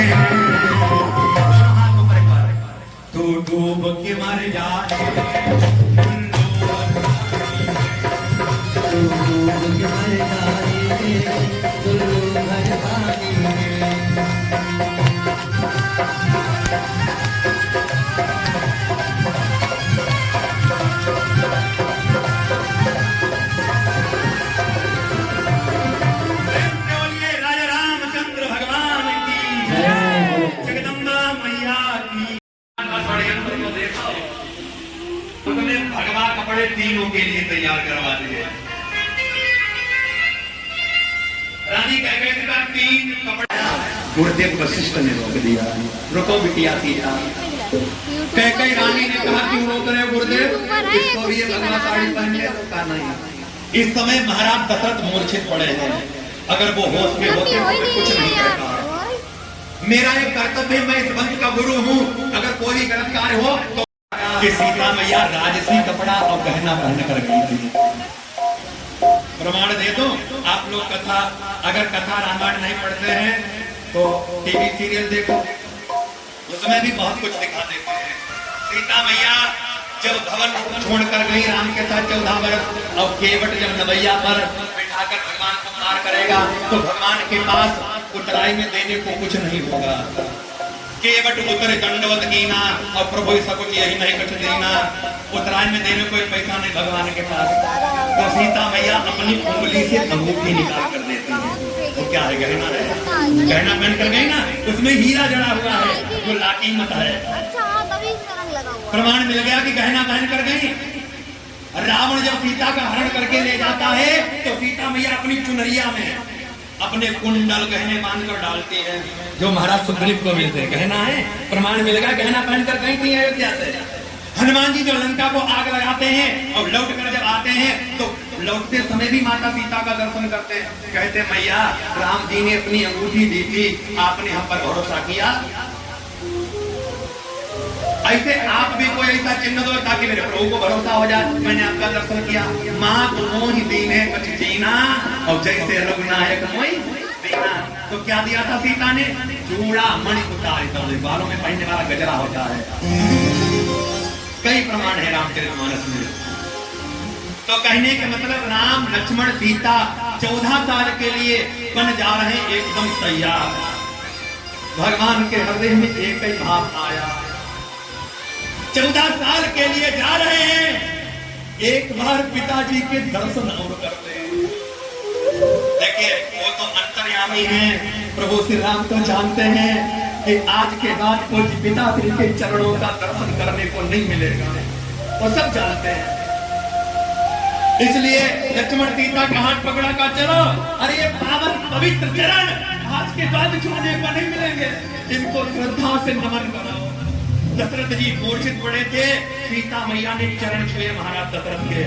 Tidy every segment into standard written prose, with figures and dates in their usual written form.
हाथ ऊपर एक बार, तू डूब के मर जा, तीनों के लिए तैयार करवा दिए। रानी कैकेयी का 3 कपड़े गुरुदेव वशिष्ठ ने रोक दिया, रुको बिटिया सीता। कैकेयी रानी ने कहा क्यों रोक रहे हो गुरुदेव, इसको भी ये भगवा साड़ी पहन ले। रोका नहीं। इस समय महाराज दशरथ मूर्छित पड़े हैं, अगर वो होश में होते तो कुछ नहीं करता। मेरा एक कर्तव्य, मैं इस वंश का गुरु हूँ, अगर कोई गलत कार्य हो तो कि सीता मैया राजसी कपड़ा और गहना पहन कर गई थी। प्रमाण दे दो आप लोग। कथा, अगर कथा रामायण नहीं पढ़ते हैं तो टीवी सीरियल देखो, उसमें भी बहुत कुछ दिखा देते हैं। सीता मैया जब भवन छोड़कर गई राम के साथ 14 वर्ष, और केवट जब नवैया पर बिठाकर भगवान को पार करेगा तो भगवान के पास उतराई में देने को कुछ नहीं होगा। केवट उतर दंडवत कीना, और प्रभु सकुच यही नहीं कुछ देना, उत्तरायण में देने कोई पैसा नहीं भगवान के पास। तो सीता मैया अपनी उंगली से अंगूठी निकाल कर देती है। तो क्या है, गहना है, गहना पहन कर गई ना, उसमें हीरा जड़ा हुआ है जो लाठी मत है। प्रमाण मिल गया कि गहना पहन कर गई। रावण जब सीता का हरण करके ले जाता है तो सीता मैया अपनी चुनरिया में अपने कुंडल गहने बांधकर डालती है, जो महाराज सुग्रीव को मिलते हैं। गहना है, प्रमाण मिलेगा, गहना पहनकर गई थी अयोध्या से। हनुमान जी जो लंका को आग लगाते हैं और लौट कर जब आते हैं तो लौटते समय भी माता सीता का दर्शन करते हैं। कहते मैया राम जी ने अपनी अंगूठी दी थी, आपने हम पर भरोसा किया, ऐसे आप भी कोई ऐसा चिन्ह दो ताकि मेरे प्रभु को भरोसा हो जाए, मैंने आपका दर्शन किया। माँ को ही दीने कुछ जीना, और जैसे रघुनायक मोई दीना। तो क्या दिया था सीता ने, चूड़ा मणि उतार, बालों में पहनने वाला गजरा होता है। कई प्रमाण है रामचरितमानस में। तो कहने के मतलब राम लक्ष्मण सीता 14 साल के लिए बन जा रहे हैं एकदम तैयार। भगवान के हृदय में एक ही भाव आया, 14 साल के लिए जा रहे हैं, एक बार पिताजी के दर्शन और करते हैं। देखिए वो तो अंतर्यामी हैं, प्रभु श्री राम तो जानते हैं कि आज के बाद कोई पिताश्री के चरणों का दर्शन करने को नहीं मिलेगा, वो सब जानते हैं। इसलिए लक्ष्मण सीता का हाथ पकड़ा का, चलो अरे ये पावन पवित्र चरण आज के बाद छूने को नहीं मिलेंगे, इनको श्रद्धा से नमन कराओ। दशरथ जी मूर्छित पड़े थे, सीता मैया ने चरण छुए महाराज दशरथ के,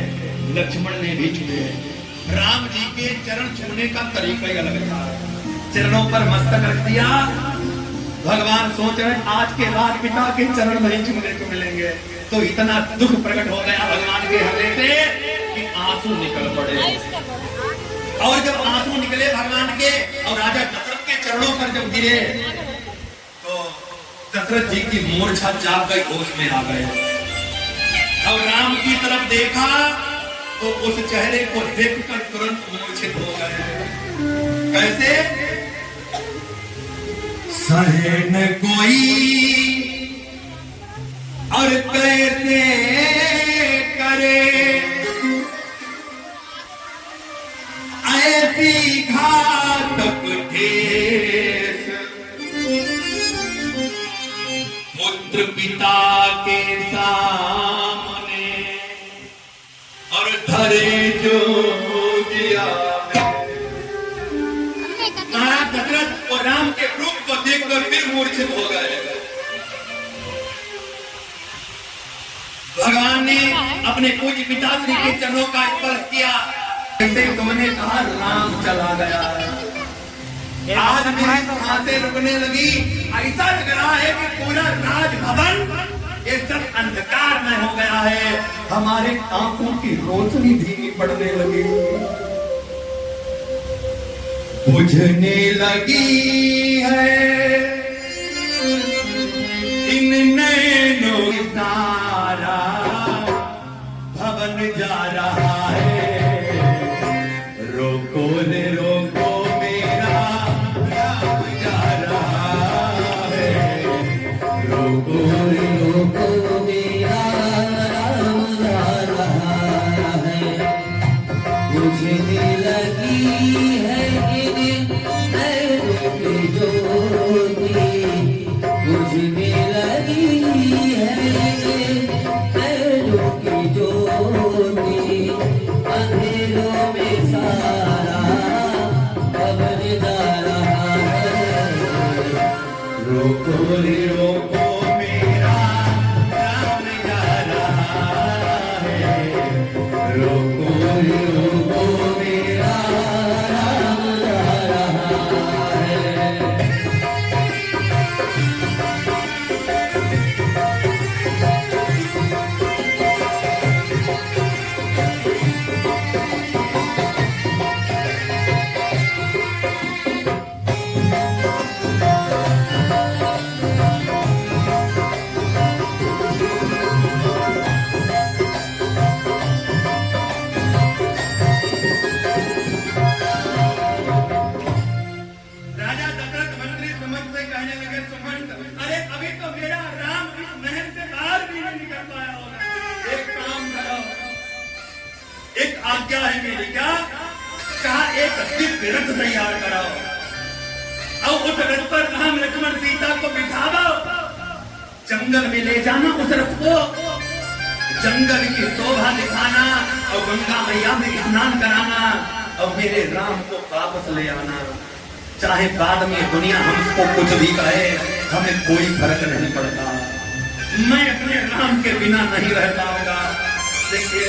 लक्ष्मण ने भी छुए। राम जी के चरण छूने का तरीका ही अलग था। चरणों पर मस्तक रख दिया, भगवान सोच रहे आज के बाद पिता के चरण नहीं छूने को मिलेंगे। तो इतना दुख प्रकट हो गया भगवान के हृदय से कि आंसू निकल पड़े। और जब आंसू निकले भगवान के और राजा दशरथ के चरणों पर जब गिरे तो दशरथ जी की मूर्छा जाग गई, होश में आ गए। और राम की तरफ देखा तो उस चेहरे को देखकर तुरंत मूर्छित हो गए। कैसे, सहे न कोई और कैसे करे ऐसी घातक ठेस, पुत्र पिता के सामने और धरे जो दिया। महाराज दशरथ और राम के रूप को देखकर फिर मूर्छित हो गए। भगवान ने अपने पूज्य पिताश्री के चरणों का स्पर्श किया। ऐसे तुमने कहा राम चला गया। आज मेरी सांसें रुकने लगी। ऐसा लग रहा है कि पूरा राजभवन ये सब अंधकार में हो गया है। हमारे आंखों की रोशनी धीमी पड़ने लगी, बुझने लगी है रोको रे रोको मेरा राम जा रहा है, रोको रे रोको मेरा राम जा रहा है। राजा दशरथ मंत्री सुमंत से कहने लगे, सुमंत, अरे अभी तो मेरा राम इस महल से बाहर भी नहीं निकल पाया होगा। एक काम करो, एक आज्ञा है मेरी, क्या कहा, एक दिव्य रथ तैयार कराओ और उस रथ पर राम लक्ष्मण सीता को बिठाओ, जंगल में ले जाना उस रथ को, जंगल की शोभा दिखाना और गंगा मैया में स्नान कराना और मेरे राम को वापस ले आना। चाहे बाद में दुनिया हमको कुछ भी कहे, हमें कोई फर्क नहीं पड़ता, मैं अपने राम के बिना नहीं रह पाऊंगा। देखिए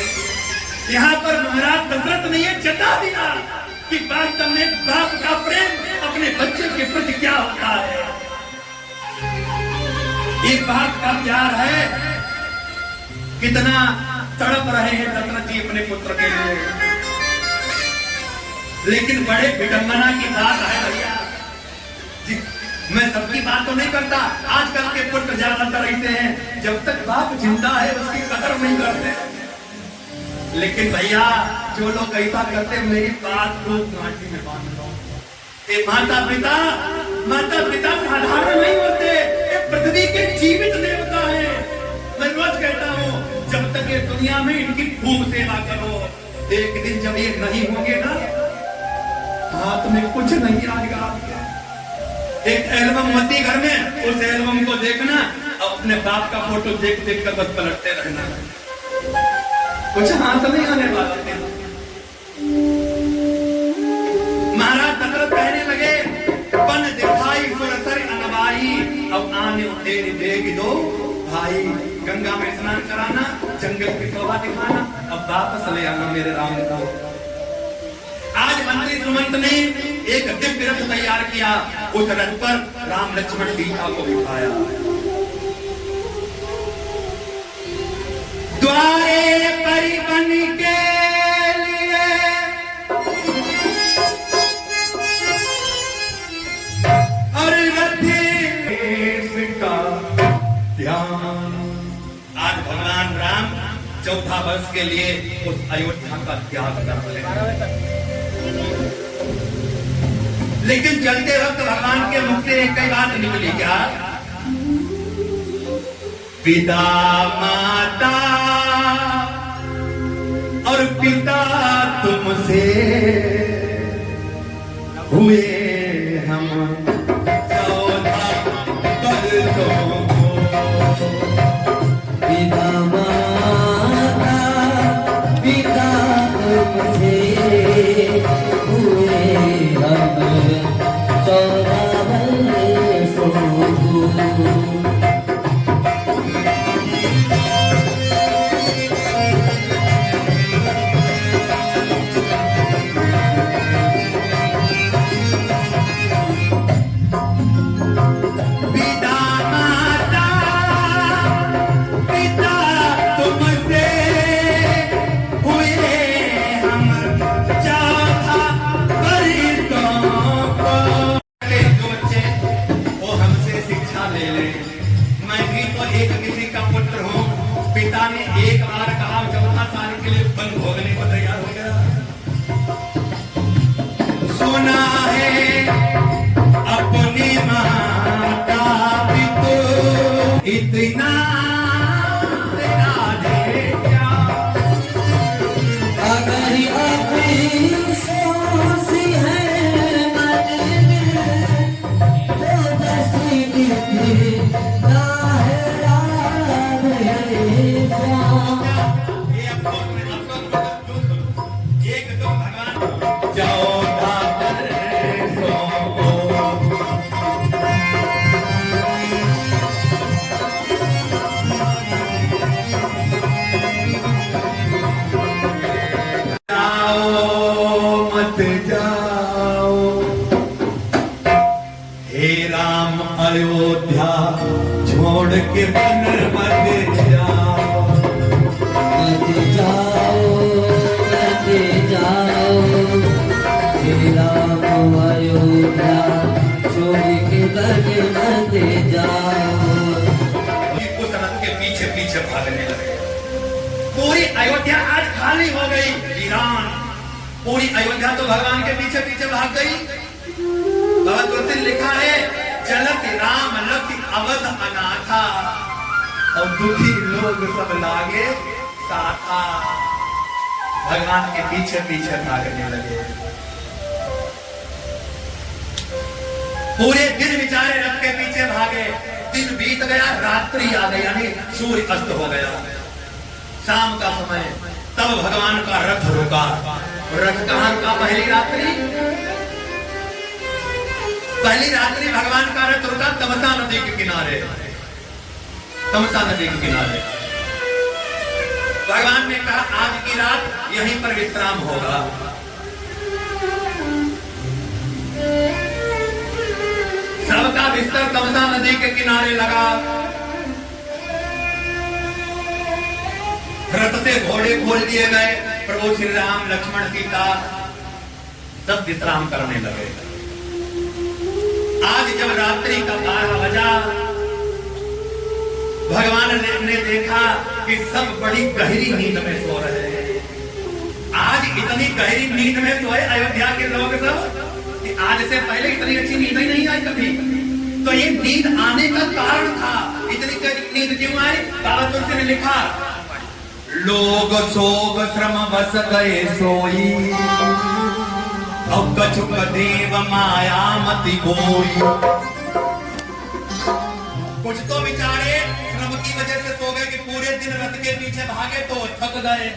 यहाँ पर महाराज दशरथ ने ये जता दिया कि वास्तव में बाप का प्रेम अपने बच्चे के प्रति क्या होता है। एक बाप का प्यार है, कितना तड़प रहे हैं दशरथ जी अपने पुत्र के लिए। लेकिन बड़े विडंबना की बात है भैया जी, मैं सबकी बात तो नहीं करता, आजकल के पुत्र ज्यादातर ऐसे हैं, जब तक बाप जिंदा है उसकी कदर नहीं करते। लेकिन भैया जो लोग ऐसा करते, मेरी बात को माटी में बांध लो। ये माता पिता साधारण नहीं होते, ये पृथ्वी के जीवित देवता है। मैं रोज कहता हूँ, जब तक ये दुनिया में इनकी खूब सेवा करो, एक दिन जब ये नहीं होंगे ना, हाथ में कुछ नहीं आएगा आपके। एक एल्बम होती घर में, उस एल्बम को देखना और अपने बाप का फोटो देख देख कर बस पलटते रहना, कुछ हाथ नहीं आने वाला। महाराज दशरथ कहने लगे, बन दिखाई सुरसर अनवाई, अब आने तेरी देगी दो भाई, गंगा में स्नान कराना, जंगल की शोभा दिखाना, अब वापस ले आना मेरे राम को। आज मंत्री सुमंत ने एक दिव्य रथ तैयार किया, उस रथ पर राम लक्ष्मण सीता को बिठाया। द्वारे परिवन के लिए और रथ का ध्यान। आज भगवान राम 14 वर्ष के लिए उस अयोध्या का त्याग कर रहे, लेकिन चलते वक्त भगवान के मुख से एक कई बात निकली, क्या? पिता माता और पिता तुमसे हुए हम 14 वर्षों को, पिता माता पिता तुमसे हुए हम 14 वर्षों को। पिता ने एक बार कहा, 14 साल के लिए बन भोगने को तैयार हो गया। सुना है अपने माता पिता इतना दे क्या, अगर अपनी सोच है मन में तो दसी एक तो भगवान 14 वर्षों को अयोध्या छोड़ के वन मत जाओ, मत जाओ, मत जाओ, हे राम अयोध्या छोड़ के वन मत जाओ। उस रथ के पीछे पीछे भागने लगे। पूरी अयोध्या आज खाली हो गई, वीरान। पूरी अयोध्या तो भगवान के पीछे पीछे भाग गई। बाबा तुलसी लिखा है, चलत राम लखि अवध अनाथा, और दुखी लोग सब लागे साथा। भगवान के पीछे पीछे भागने लगे। पूरे दिन बेचारे रथ के पीछे भागे। दिन बीत गया, रात्रि आ गई, यानी सूर्य अस्त हो गया, शाम का समय। तब भगवान का रथ रुका। रथ कहां रुका? पहली रात्रि भगवान का रथ रुका तमसा नदी के किनारे। तमसा नदी के किनारे भगवान ने कहा, आज की रात यहीं पर विश्राम होगा। सबका बिस्तर तमसा नदी के किनारे लगा। रथ से घोड़े खोल दिए गए। प्रभु श्री राम, लक्ष्मण, सीता सब विश्राम करने लगे। आज जब रात्रि का 12 बजा, भगवान ने देखा कि सब बड़ी गहरी नींद में सो रहे हैं। आज इतनी गहरी नींद में सोए अयोध्या के लोग सब कि आज से पहले इतनी अच्छी नींद ही नहीं आई कभी। तो ये नींद आने का कारण था। इतनी नींद क्यों आई? बाबा तुलसी ने लिखा, लोग सोग श्रम बस गए सोई, अब कछुक देव माया मति बोई। कुछ तो बेचारे श्रम की वजह से सो गए कि पूरे दिन रथ के पीछे भागे तो थक गए।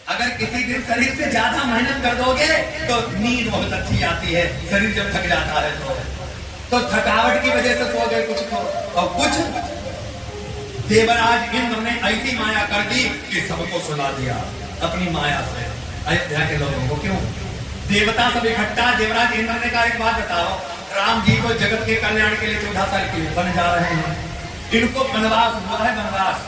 अगर किसी दिन शरीर से ज्यादा मेहनत कर दोगे तो नींद बहुत अच्छी आती है। शरीर जब थक जाता है तो थकावट की वजह से सो गए कुछ तो। और कुछ देवराज इंद्र ने ऐसी माया कर दी कि सबको सुला दिया अपनी माया से, अयोध्या के लोगों को। क्यों? देवता सब इकट्ठा। देवराज इंद्र ने कहा, एक बात बताओ, राम जी को जगत के कल्याण के लिए 14 साल के लिए बन जा रहे हैं, इनको वनवास हुआ है, वनवास।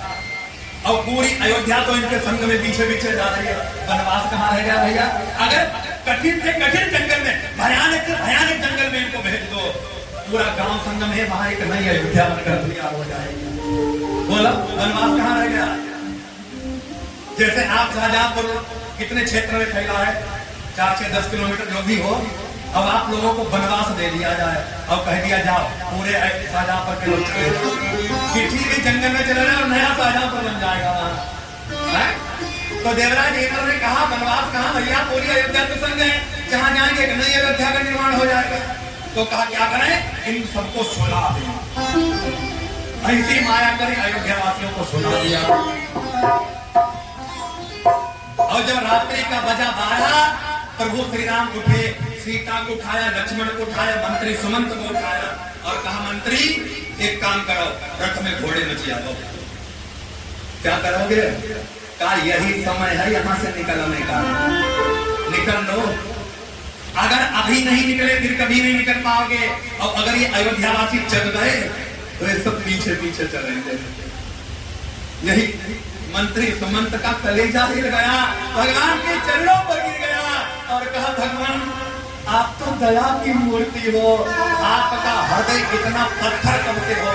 और पूरी अयोध्या तो इनके संग में पीछे पीछे जा रही है। वनवास कहाँ रह गया भैया? अगर कठिन से कठिन जंगल में, भयानक से भयानक जंगल में इनको भेज दो, पूरा गांव संगम है, वहां एक नई अयोध्या बनकर तैयार हो जाएगी। बोला, वनवास कहाँ रह गया? जैसे आप शाहजहांपुर कितने क्षेत्र में फैला है, 4 से 10 किलोमीटर जो भी हो, अब आप लोगों को वनवास दे दिया जाए और कह दिया जाओ पूरे शाहजहांपुर के लोग चिट्ठी के जंगल में चले और नया शाहजहांपुर बन जाएगा वहां। तो देवराज इंद्र ने कहा, वनवास कहाँ भैया, पूरी अयोध्या के संग है, जहां जाएंगे एक नई अयोध्या का निर्माण हो जाएगा। तो कहा क्या करें, इन सबको सुला दें। ऐसी माया करी, अयोध्या वासियों को सुना दिया। और जब रात्रि का बजा 12, प्रभु श्री राम उठे, सीता को उठाया, लक्ष्मण को उठाया, मंत्री सुमंत को उठाया और कहा, मंत्री एक काम करो, रथ में घोड़े मचिया दो। क्या करोगे? कहा, यही समय है यहाँ से निकलने का, निकल लो। अगर अभी नहीं निकले फिर कभी नहीं निकल पाओगे। और अगर ये अयोध्यावासी जग गए तो ये सब पीछे पीछे चलेंगे। यही मंत्री सुमंत का कलेजा हिल गया, भगवान के चरणों पर गिर गया और कहा, भगवान आप तो दया की मूर्ति हो, आपका हृदय इतना पत्थर कब से हो